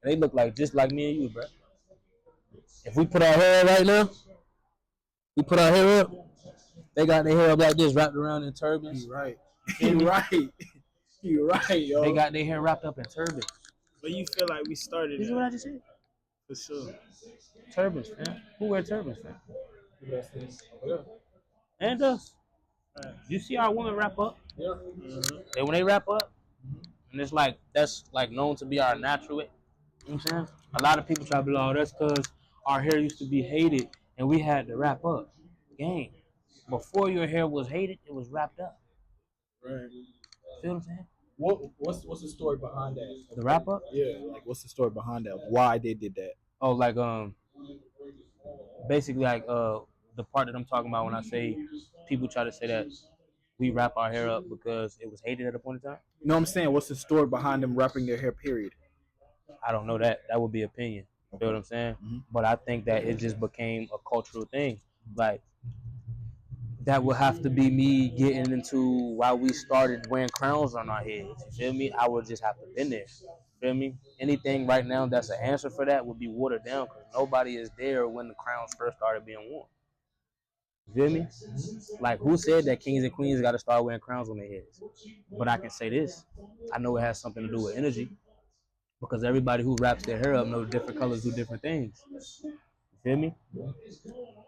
They look like just like me and you, bro. If we put our hair right now, we put our hair up. They got their hair up like this, wrapped around in turbans. You right. You right. You right, yo. They got their hair wrapped up in turbans. But you feel like we started. This is what I just said. For sure. Turbans, man. Who wear turbans, man? And us. You see our women wrap up? Yeah. Mm-hmm. And when they wrap up, and it's like that's like known to be our natural way. You know what I'm saying? A lot of people try to be like, oh, that's because our hair used to be hated and we had to wrap up. Gang. Before your hair was hated, it was wrapped up. Right. Feel what I'm saying? What's the story behind that? The wrap up? Yeah. Like what's the story behind that? Why they did that? Oh, like basically like the part that I'm talking about when I say people try to say that we wrap our hair up because it was hated at a point in time. You know what I'm saying? What's the story behind them wrapping their hair, period? I don't know that. That would be opinion. You feel what I'm saying? Mm-hmm. But I think that it just became a cultural thing. Like, that would have to be me getting into why we started wearing crowns on our heads. You feel me? I would just have to been there. You feel me? Anything right now that's an answer for that would be watered down because nobody is there when the crowns first started being worn. You feel me? Like, who said that kings and queens got to start wearing crowns on their heads? But I can say this. I know it has something to do with energy because everybody who wraps their hair up knows different colors do different things. You feel me?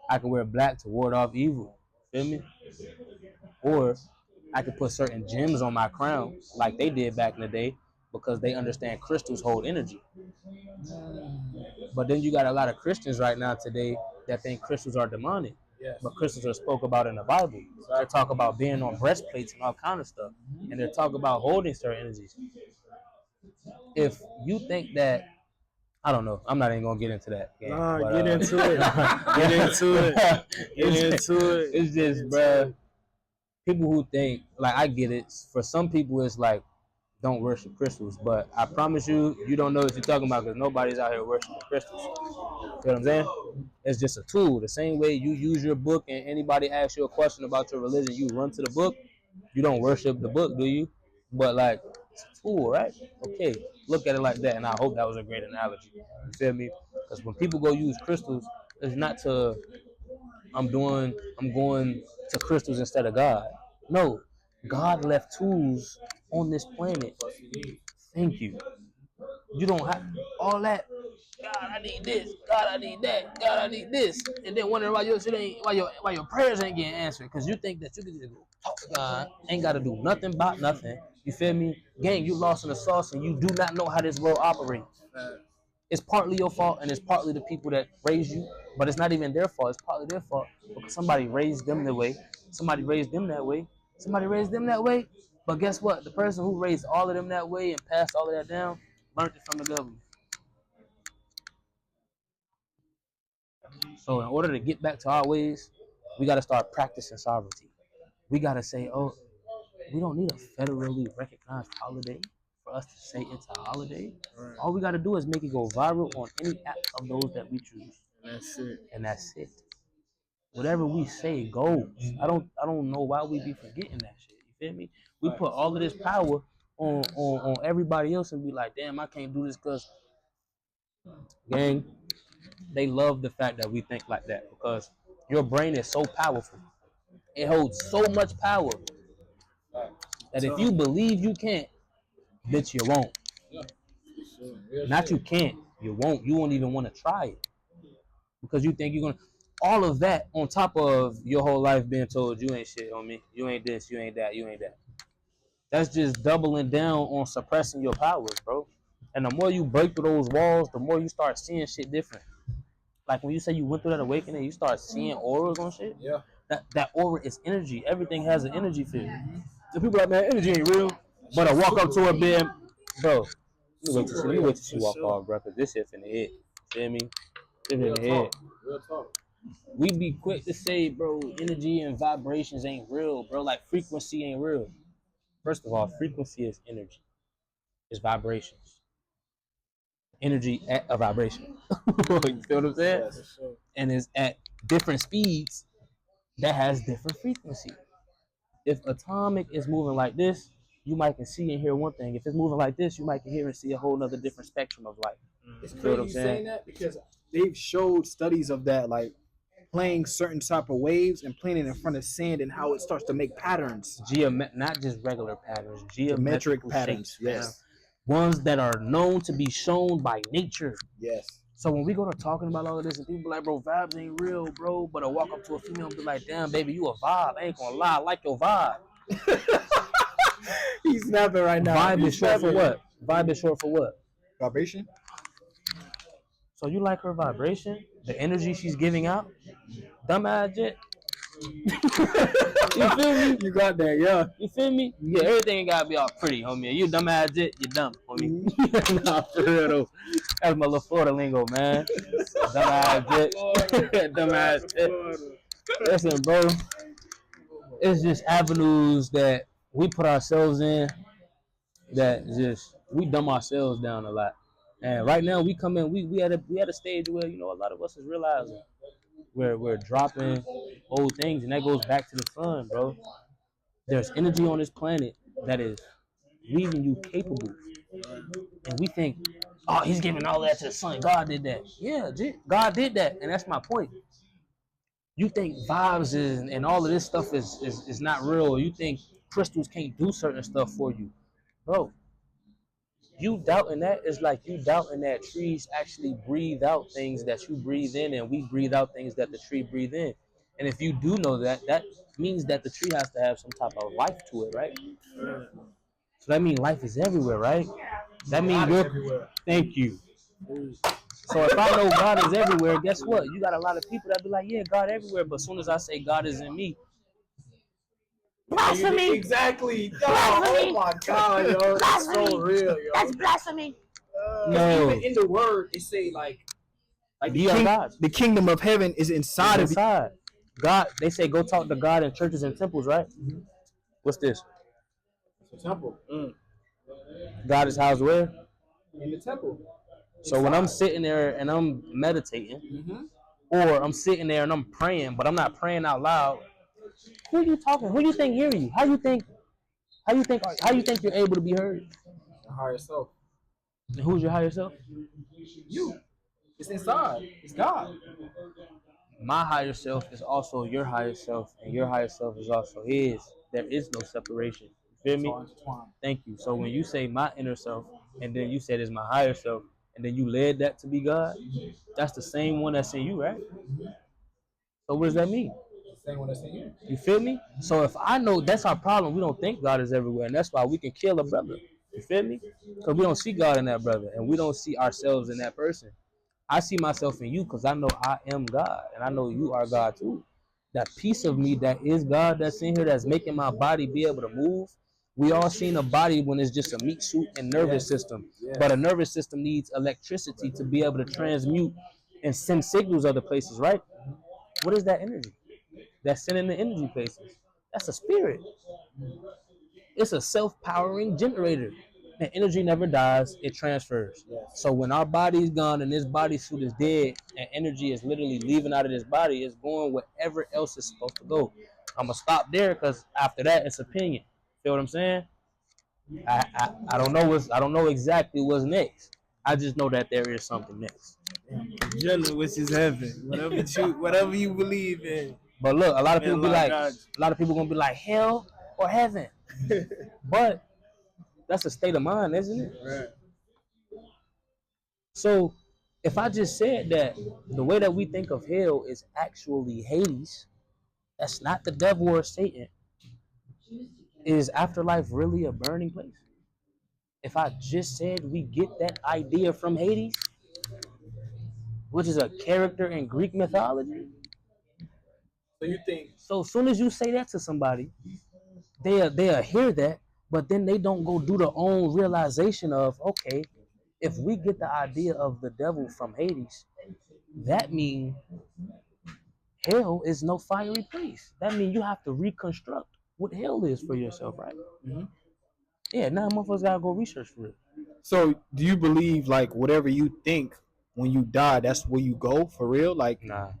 I can wear black to ward off evil. Feel me? Or I could put certain gems on my crown like they did back in the day because they understand crystals hold energy. But then you got a lot of Christians right now today that think crystals are demonic. Yes. But crystals are spoke about in the Bible. They talk about being on breastplates and all kind of stuff. And they talk about holding certain energies. If you think that, I don't know. I'm not even gonna get into that. Game, but, get into it. Get into it. Get into it. It's just, bro. People who think like I get it. For some people, it's like don't worship crystals. But I promise you, you don't know what you're talking about because nobody's out here worshiping crystals. You know what I'm saying? It's just a tool. The same way you use your book and anybody asks you a question about your religion, you run to the book. You don't worship the book, do you? But like, it's a tool, right? Okay, look at it like that, and I hope that was a great analogy. You feel me? Because when people go use crystals, it's not to I'm going to crystals instead of God. No, God left tools on this planet. Thank you. You don't have all that. God, I need this. God, I need that. God, I need this. And then wondering why your shit ain't, why your prayers ain't getting answered. Because you think that you can just talk to God, ain't got to do nothing about nothing. You feel me? Gang, you lost in the sauce and you do not know how this world operates. It's partly your fault and it's partly the people that raised you, but it's not even their fault. It's partly their fault because somebody raised them the way. Somebody raised them that way. Somebody raised them that way. But guess what? The person who raised all of them that way and passed all of that down learned it from the government. So in order to get back to our ways, we got to start practicing sovereignty. We got to say, oh, we don't need a federally recognized holiday for us to say it's a holiday. Right. All we got to do is make it go viral on any app of those that we choose. And that's it. And that's it. Whatever we say goes. I don't know why we be forgetting that shit. You feel me? We put all of this power on everybody else and be like, damn, I can't do this because, gang, they love the fact that we think like that because your brain is so powerful. It holds so much power that if you believe you can't, bitch, you won't. Not you can't, you won't. You won't even want to try it because you think you're gonna. All of that on top of your whole life being told you ain't shit on me, you ain't this, you ain't that, you ain't that. That's just doubling down on suppressing your powers, bro. And the more you break through those walls, the more you start seeing shit different. Like when you say you went through that awakening, you start seeing auras on shit. Yeah. That aura is energy. Everything has an energy field. So people like, man, energy ain't real. But I walk up to her, bed, bro. Let me wait till she walk off, bro, because this shit's in the head. Feel me? This in the head. Real talk. We be quick to say, bro, energy and vibrations ain't real, bro. Like frequency ain't real. First of all, frequency is energy. It's vibrations. Energy at a vibration. You feel what I'm saying? And it's at different speeds that has different frequency. If atomic is moving like this, you might can see and hear one thing. If it's moving like this, you might can hear and see a whole nother different spectrum of life. It's You feel what crazy I'm you saying? saying that because they've showed studies of that, like playing certain type of waves and playing it in front of sand and how it starts to make patterns. Not just regular patterns, Geometric geometrical patterns, shapes, man. yes. Ones that are known to be shown by nature. Yes. So when we go to talking about all of this and people be like, bro, vibes ain't real, bro. But I walk up to a female and be like, damn, baby, you a vibe. I ain't gonna lie, I like your vibe. He's snapping right now. Vibe is short for what? Vibe is short for what? Vibration? So you like her vibration? The energy she's giving out? Dumbass shit. You feel me? You got that, yeah. You feel me? Yeah, everything gotta be all pretty, homie. You dumbass shit, you dumb, homie. Nah, for real though. That's my little Florida lingo, man. Dumbass shit. Dumbass shit. Listen, bro. It's just avenues that we put ourselves in that just we dumb ourselves down a lot. And right now we come in, we at a stage where, you know, a lot of us is realizing we're dropping old things, and that goes back to the sun, bro. There's energy on this planet that is leaving you capable. And we think, oh, he's giving all that to the sun. God did that. Yeah, God did that. And that's my point. You think vibes and all of this stuff is not real. You think crystals can't do certain stuff for you. Bro, you doubting that is like you doubting that trees actually breathe out things that you breathe in, and we breathe out things that the tree breathe in. And if you do know that, that means that the tree has to have some type of life to it, right? So that means life is everywhere, right? That means you're everywhere. Thank you. So if I know God is everywhere, guess what? You got a lot of people that be like, yeah, God everywhere. But as soon as I say God is in me, blasphemy. Exactly. Oh my God, yo. That's so real, yo. That's blasphemy. No. Even in the word, it say like the kingdom of heaven is inside of you. God, they say go talk to God in churches and temples, right? Mm-hmm. What's this? It's a temple. God is housed where? In the temple. So when I'm sitting there and I'm meditating, or I'm sitting there and I'm praying, but I'm not praying out loud, who are you talking? Who do you think hear you? How you think you're able to be heard? The higher self. And who's your higher self? You. It's inside. It's God. My higher self is also your higher self, and your higher self is also his. There is no separation. You feel me? Thank you. So when you say my inner self, and then you said it's my higher self, and then you led that to be God, that's the same one that's in you, right? So what does that mean? The same one that's in you. You feel me? So if I know, that's our problem. We don't think God is everywhere, and that's why we can kill a brother. You feel me? Because we don't see God in that brother, and we don't see ourselves in that person. I see myself in you because I know I am God, and I know you are God too. That piece of me that is God that's in here, that's making my body be able to move. We all seen a body when it's just a meat suit and nervous system, but a nervous system needs electricity to be able to transmute and send signals other places, right? What is that energy that's sending the energy places? That's a spirit. It's a self-powering generator. And energy never dies, it transfers. So when our body's gone and this bodysuit is dead and energy is literally leaving out of this body, it's going wherever else it's supposed to go. I'm gonna stop there because after that it's opinion. Feel what I'm saying? I don't know I don't know exactly what's next. I just know that there is something next. Jannah, which is heaven. Whatever you believe in. But look, a lot of people be like, a lot of people gonna be like hell or heaven. But that's a state of mind, isn't it? Right. So if I just said that the way that we think of hell is actually Hades, that's not the devil or Satan. Is afterlife really a burning place? If I just said we get that idea from Hades, which is a character in Greek mythology. So you think? So as soon as you say that to somebody, they'll hear that, but then they don't go do their own realization of, okay, if we get the idea of the devil from Hades, that means hell is no fiery place. That means you have to reconstruct what hell is for yourself, right? Mm-hmm. Yeah, now motherfuckers gotta go research for it. So do you believe like whatever you think when you die, that's where you go for real? Like, nah.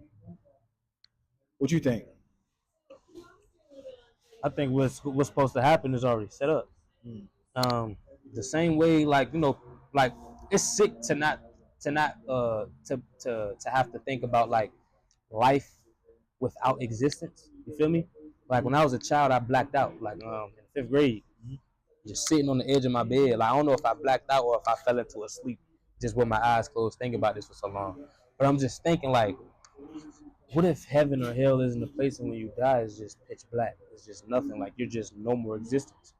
What you think? I think what's supposed to happen is already set up. The same way, like, like, it's sick to have to think about like life without existence. You feel me? Like when I was a child, I blacked out. Like in fifth grade, just sitting on the edge of my bed. Like I don't know if I blacked out or if I fell into a sleep just with my eyes closed, thinking about this for so long. But I'm just thinking like, what if heaven or hell isn't a place, and when you die, it's just pitch black. It's just nothing. Like you're just no more existence.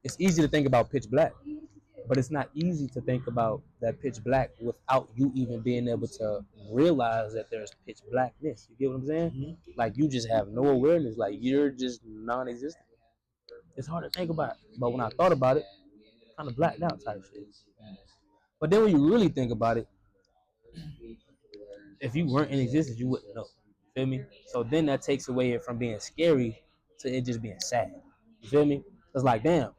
It's easy to think about pitch black, but it's not easy to think about that pitch black without you even being able to realize that there's pitch blackness. You get what I'm saying? Mm-hmm. Like you just have no awareness. Like you're just non-existent. It's hard to think about, but when I thought about it, kind of blacked out type shit. But then when you really think about it, if you weren't in existence, you wouldn't know. Feel me? So then that takes away it from being scary to it just being sad. You feel me? It's like, damn.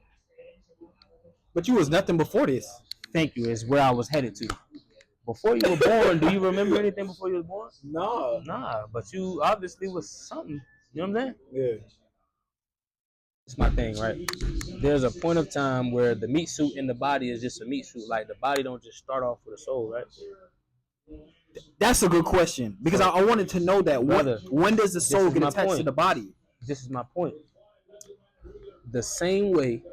But you was nothing before this. Thank you. Is where I was headed to. Before you were born, do you remember anything before you were born? No. Nah, but you obviously was something. You know what I'm saying? Yeah. It's my thing, right? There's a point of time where the meat suit in the body is just a meat suit. Like the body don't just start off with a soul, right? That's a good question because I wanted to know that when does the soul get attached to the body? This is my point. The same way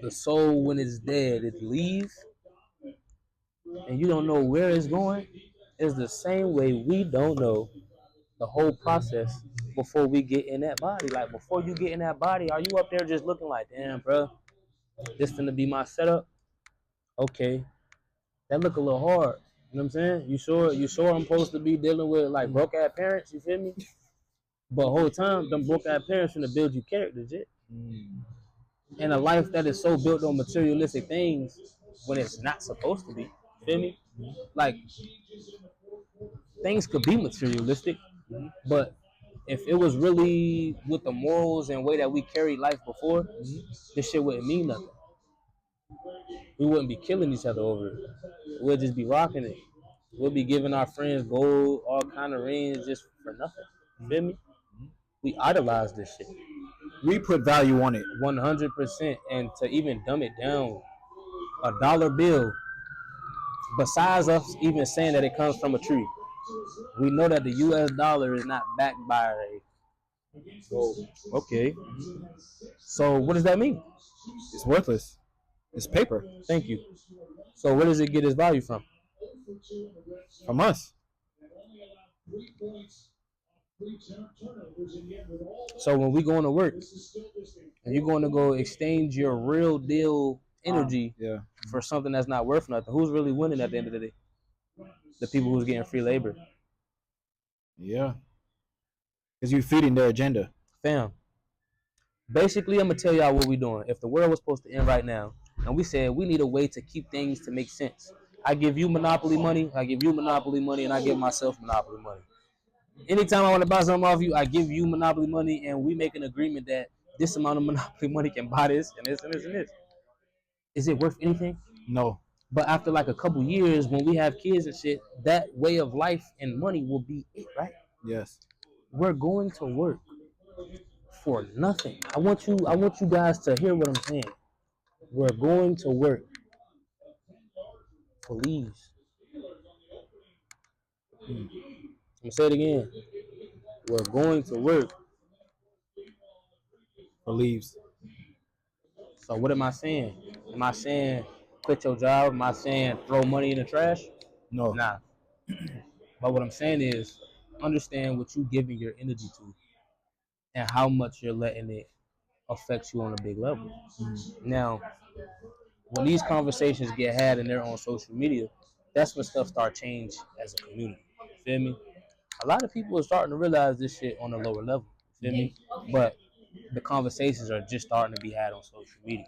the soul, when it's dead, it leaves, and you don't know where it's going, is the same way we don't know the whole process before we get in that body. Like before you get in that body, are you up there just looking like, damn, bro, this finna be my setup? Okay, that look a little hard. You know what I'm saying? You sure I'm supposed to be dealing with like broke ass parents? You feel me? But the whole time, them broke ass parents finna build you character, shit. And a life that is so built on materialistic things when it's not supposed to be. You feel me? Like things could be materialistic, but if it was really with the morals and way that we carried life before, this shit wouldn't mean nothing. We wouldn't be killing each other over it. We'll just be rocking it. We'll be giving our friends gold, all kind of rings just for nothing. You feel me? We idolize this shit. We put value on it. 100%. And to even dumb it down, a dollar bill, besides us even saying that it comes from a tree, we know that the US dollar is not backed by a gold. Okay. So what does that mean? It's worthless. It's paper. Thank you. So where does it get its value from? From us. So when we going to work and you're going to go exchange your real deal energy for something that's not worth nothing, who's really winning at the end of the day? The people who's getting free labor. Yeah. Because you're feeding their agenda. Fam. Basically, I'm going to tell y'all what we're doing. If the world was supposed to end right now, and we said we need a way to keep things to make sense. I give you monopoly money, and I give myself monopoly money. Anytime I want to buy something off you, I give you monopoly money, and we make an agreement that this amount of monopoly money can buy this and this and this and this. Is it worth anything? No. But after like a couple years, when we have kids and shit, that way of life and money will be it, right? Yes. We're going to work for nothing. I want you guys to hear what I'm saying. We're going to work for leaves. I'm gonna say it again. We're going to work for leaves. So what am I saying? Am I saying quit your job? Am I saying throw money in the trash? No. Nah. But what I'm saying is understand what you're giving your energy to and how much you're letting it affect you on a big level. Now, when these conversations get had and they're on social media, that's when stuff start change as a community. You feel me? A lot of people are starting to realize this shit on a lower level. You feel me? But the conversations are just starting to be had on social media.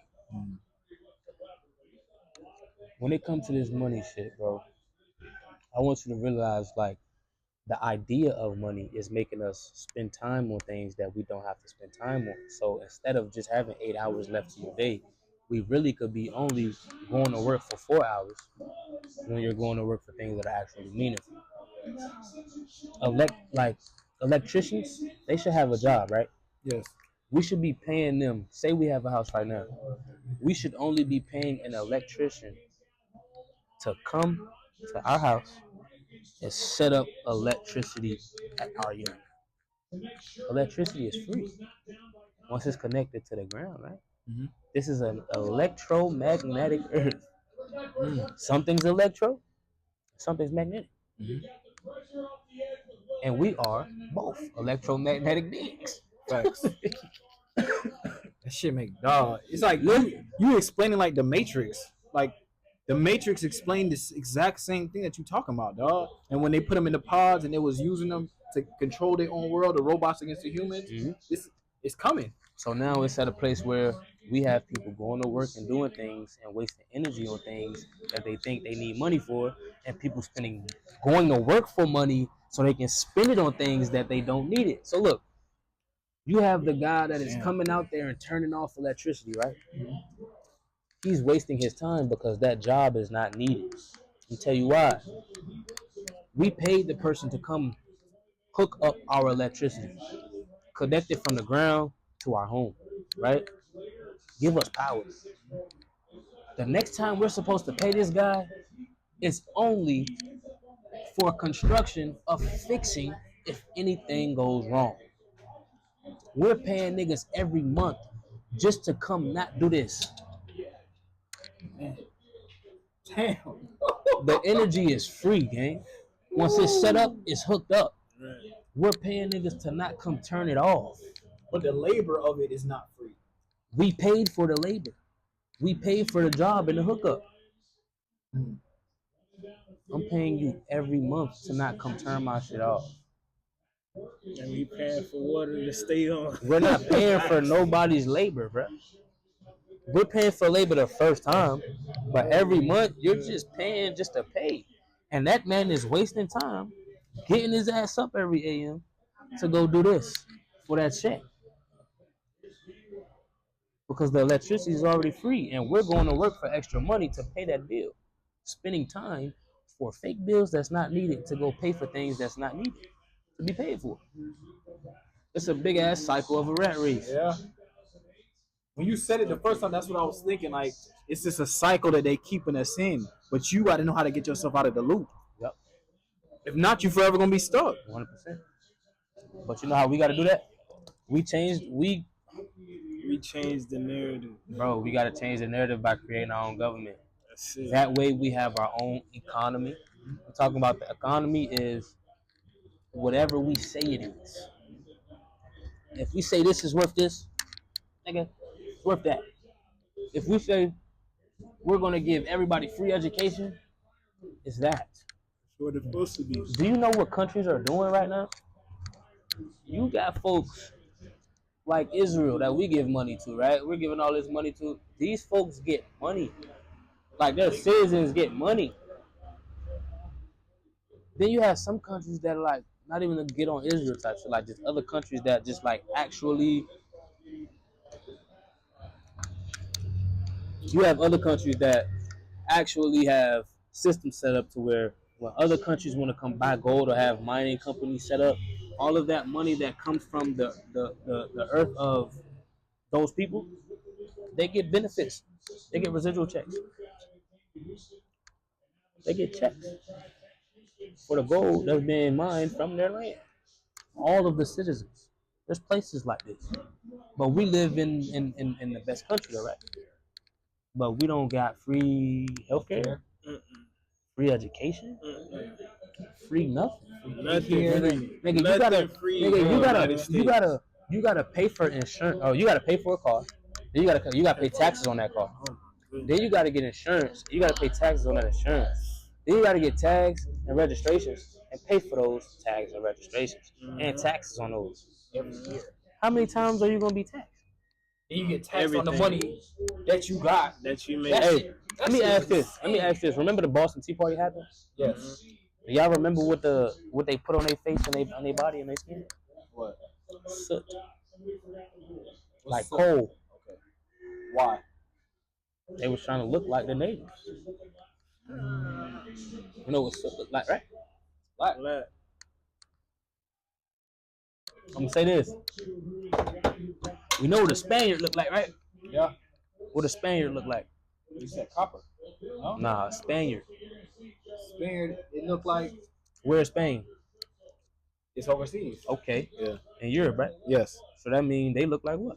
When it comes to this money shit, bro, I want you to realize like the idea of money is making us spend time on things that we don't have to spend time on. So instead of just having 8 hours left in your day, we really could be only going to work for 4 hours when you're going to work for things that are actually meaningful. Electricians, they should have a job, right? Yes. We should be paying them. Say we have a house right now. We should only be paying an electrician to come to our house and set up electricity at our unit. Electricity is free once it's connected to the ground, right? Mm-hmm. This is an electromagnetic earth. Something's electro, something's magnetic. Mm-hmm. And we are both electromagnetic beings. Facts. That shit make dog. It's like you explaining like the Matrix. Like the Matrix explained this exact same thing that you talking about, dog. And when they put them in the pods and they was using them to control their own world, the robots against the humans, this is coming. So now it's at a place where we have people going to work and doing things and wasting energy on things that they think they need money for, and people going to work for money so they can spend it on things that they don't need it. So look, you have the guy that is coming out there and turning off electricity, right? He's wasting his time because that job is not needed. I'll tell you why. We paid the person to come hook up our electricity, connect it from the ground to our home, right? Give us power. The next time we're supposed to pay this guy, it's only for construction of fixing if anything goes wrong. We're paying niggas every month just to come not do this. Damn. The energy is free, gang. Once it's set up, it's hooked up. Right. We're paying niggas to not come turn it off. But the labor of it is not free. We paid for the labor. We paid for the job and the hookup. I'm paying you every month to not come turn my shit off. And we paying for water to stay on. We're not paying for nobody's labor, bro. We're paying for labor the first time, but every month you're just paying just to pay. And that man is wasting time getting his ass up every AM to go do this for that check. Because the electricity is already free and we're going to work for extra money to pay that bill. Spending time for fake bills that's not needed to go pay for things that's not needed to be paid for. It's a big ass cycle of a rat race. Yeah. When you said it the first time, that's what I was thinking. Like, it's just a cycle that they keeping us in. But you got to know how to get yourself out of the loop. Yep. If not, you forever gonna be stuck. 100%. But you know how we got to do that? We changed the narrative. Bro, we got to change the narrative by creating our own government. That's it. That way we have our own economy. I'm talking about the economy is whatever we say it is. If we say this is worth this, nigga, it's worth that. If we say we're going to give everybody free education, it's that. That's what it's supposed to be. Do you know what countries are doing right now? You got folks like Israel that we give money to, right? We're giving all this money to. These folks get money. Like their citizens get money. Then you have some countries that are like not even to get on Israel type shit, like just other countries that just like actually. You have other countries that actually have systems set up to where when other countries want to come buy gold or have mining companies set up, all of that money that comes from the earth of those people, they get benefits. They get residual checks. They get checks for the gold that's being mined from their land. All of the citizens. There's places like this. But we live in the best country, all right? But we don't got free healthcare, free education, free nothing. Nothing. Nigga, you gotta pay for insurance. Oh, you gotta pay for a car. Then you gotta pay taxes on that car. Then you gotta get insurance. You gotta pay taxes on that insurance. Then you gotta get tags and registrations and pay for those tags and registrations and taxes on those every year. How many times are you gonna be taxed? And you get taxed on the money that you got. That you made. Hey, let me ask this. Remember the Boston Tea Party happened? Yes. Do y'all remember what they put on their face and on their body and their skin? What? Soot. Like coal. Okay. Why? They was trying to look like the natives. You know what soot look like, right? Black. I'm gonna say this. We know what a Spaniard look like, right? Yeah. What a Spaniard look like? You said copper. No? Nah, a Spaniard. Spaniard, it looked like Where's Spain? it's overseas. Okay. Yeah. In Europe, right? Yes. So that means they look like what?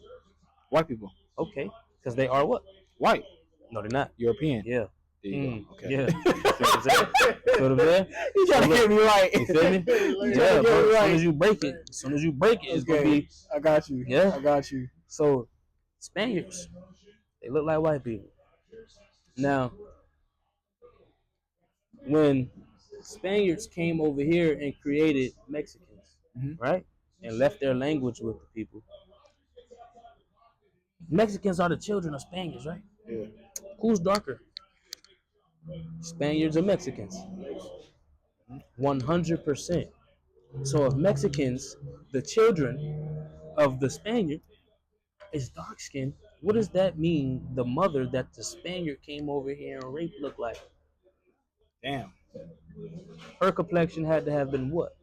White people. Okay. Because they are what? White. No, they're not. European. Yeah. There you go. Okay. Yeah. So what I'm saying? You gotta get me right. You feel me? Yeah, bro. As soon as you break it, it's gonna be. I got you. Yeah. I got you. So Spaniards, they look like white people. Now, when Spaniards came over here and created Mexicans, right, and left their language with the people, Mexicans are the children of Spaniards, right? Yeah. Who's darker? Spaniards or Mexicans? 100%. So if Mexicans, the children of the Spaniard, is dark skinned, what does that mean the mother that the Spaniard came over here and raped looked like? Damn. Her complexion had to have been what?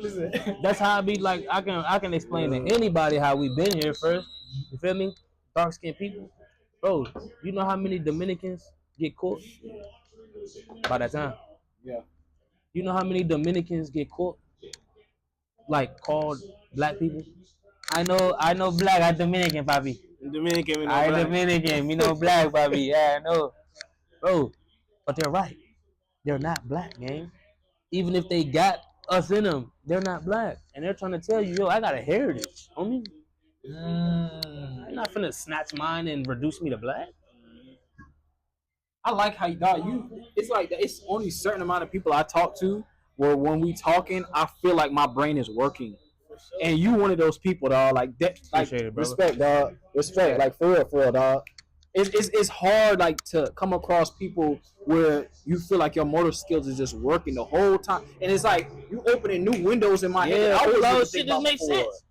Listen. That's how I be like. I can explain to anybody how we been here first. You feel me? Dark skinned people, bro. You know how many Dominicans get caught by that time? Yeah. You know how many Dominicans get caught, like called black people? I know black. I Dominican, papi. Dominican, we know I black. Dominican. Me know black, papi. Yeah, I know, bro. But they're right. They're not black, gang. Even if they got us in them, they're not black, and they're trying to tell you, yo, I got a heritage, homie. You're not finna snatch mine and reduce me to black. I like how you. It's like it's only a certain amount of people I talk to where when we talking, I feel like my brain is working. And you one of those people, dog. Like that. Like Appreciate it, brother. respect, dog. Respect. Like for real, dog. It's hard like to come across people where you feel like your motor skills is just working the whole time, and it's like you opening new windows in my head. I always bro, shit shit just makes sense.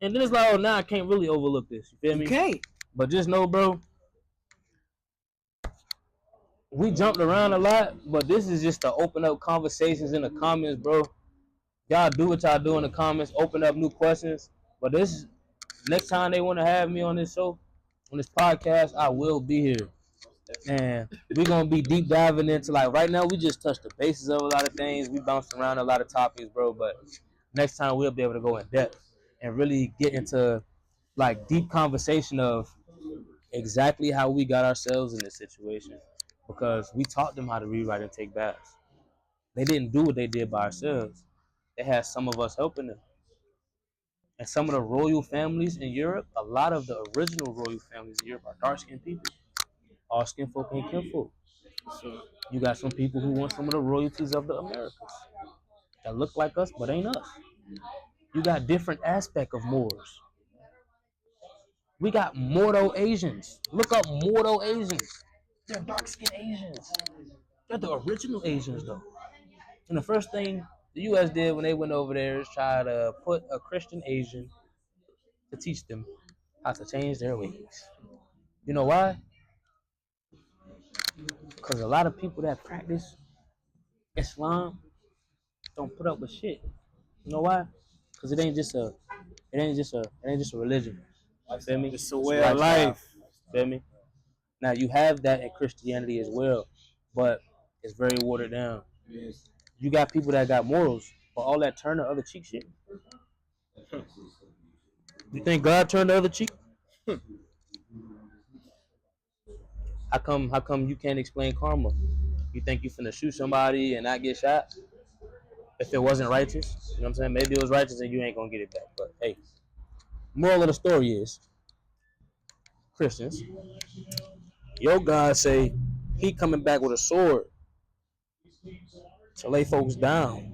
And then it's like, oh, now I can't really overlook this. You feel me? You can't. But just know, bro, we jumped around a lot, but this is just to open up conversations in the comments, bro. Y'all do what y'all do in the comments, open up new questions. But this next time they want to have me on this show, on this podcast, I will be here. And we're gonna be deep diving into, like, right now we just touched the bases of a lot of things. We bounced around a lot of topics, bro. But next time we'll be able to go in depth and really get into like deep conversation of exactly how we got ourselves in this situation. Because we taught them how to rewrite and take baths. They didn't do what they did by ourselves. They had some of us helping them. And some of the royal families in Europe, a lot of the original royal families in Europe are dark-skinned people. All skin folk ain't kinfolk. You got some people who want some of the royalties of the Americas that look like us but ain't us. You got different aspect of Moors. We got Mordo Asians. Look up Mordo Asians. They're dark-skinned Asians. They're the original Asians, though. And the first thing the U.S. did when they went over there is try to put a Christian Asian to teach them how to change their ways. You know why? Because a lot of people that practice Islam don't put up with shit. You know why? Because it ain't just a religion. You feel me? It's a way of life. Feel me? Now you have that in Christianity as well, but it's very watered down. You got people that got morals, but all that turn the other cheek shit. You think God turned the other cheek? How come you can't explain karma? You think you finna shoot somebody and not get shot? If it wasn't righteous, you know what I'm saying? Maybe it was righteous and you ain't gonna get it back. But hey, moral of the story is, Christians, your God say he coming back with a sword to lay folks down.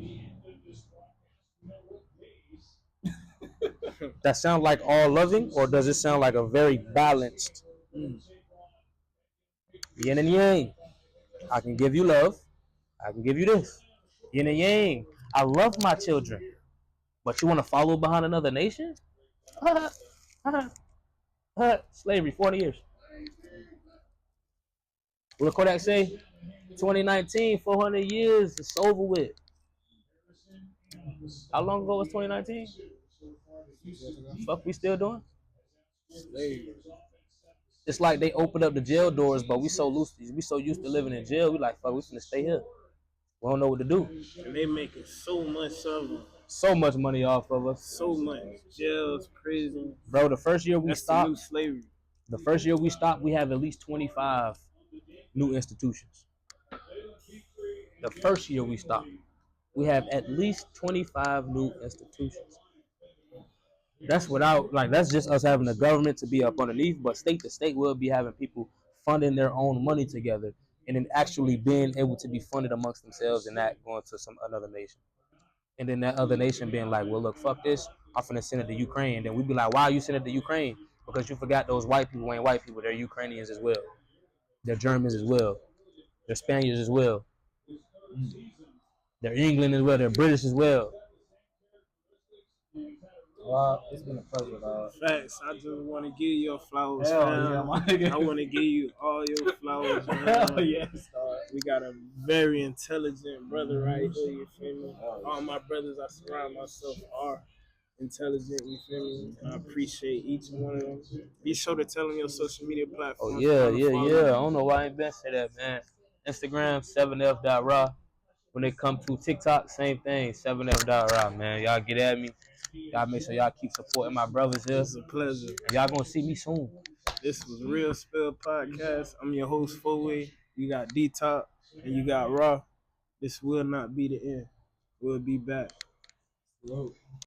That sound like all loving, or does it sound like a very balanced yin and yang? I can give you love, I can give you this. Yin and yang. I love my children, but you want to follow behind another nation? Slavery, 40 years. What did Kodak say? 2019, 400 years, it's over with. How long ago was 2019? Fuck, we still doing? It's like they opened up the jail doors, but we so loose, we so used to living in jail. We like, fuck, we finna stay here. We don't know what to do. And they making so much of them. So much money off of us. So much. Jails, prison. Bro, the first year we That's stopped, the new slavery. the first year we stopped, we have at least 25 new institutions. The first year we stopped, we have at least 25 new institutions. That's without, like, that's just us having the government to be up underneath, but state to state will be having people funding their own money together and then actually being able to be funded amongst themselves and not going to some another nation. And then that other nation being like, well, look, fuck this, I'm finna send it to Ukraine. And then we'd be like, why are you sending it to Ukraine? Because you forgot those white people ain't white people, they're Ukrainians as well. They're Germans as well. They're Spaniards as well. They're England as well. They're British as well. Well, it's been a pleasure, dog. Facts. I just want to give you your flowers, Hell man. yeah, my nigga. I want to give you all your flowers, man. Hell yes, dog. We got a very intelligent brother right here, you feel me? All my brothers I surround myself are intelligent, you feel me? I appreciate each one of them. Be sure to tell them your social media platforms. Oh, yeah. I don't know why I ain't been say that, man. Instagram, 7f.raw. When they come to TikTok, same thing, 7f.raw, man. Y'all get at me. Y'all make sure y'all keep supporting my brothers here. It's a pleasure. And y'all gonna see me soon. This was Real Spill Podcast. I'm your host, Four-Way. You got Dtop and you got Raw. This will not be the end. We'll be back.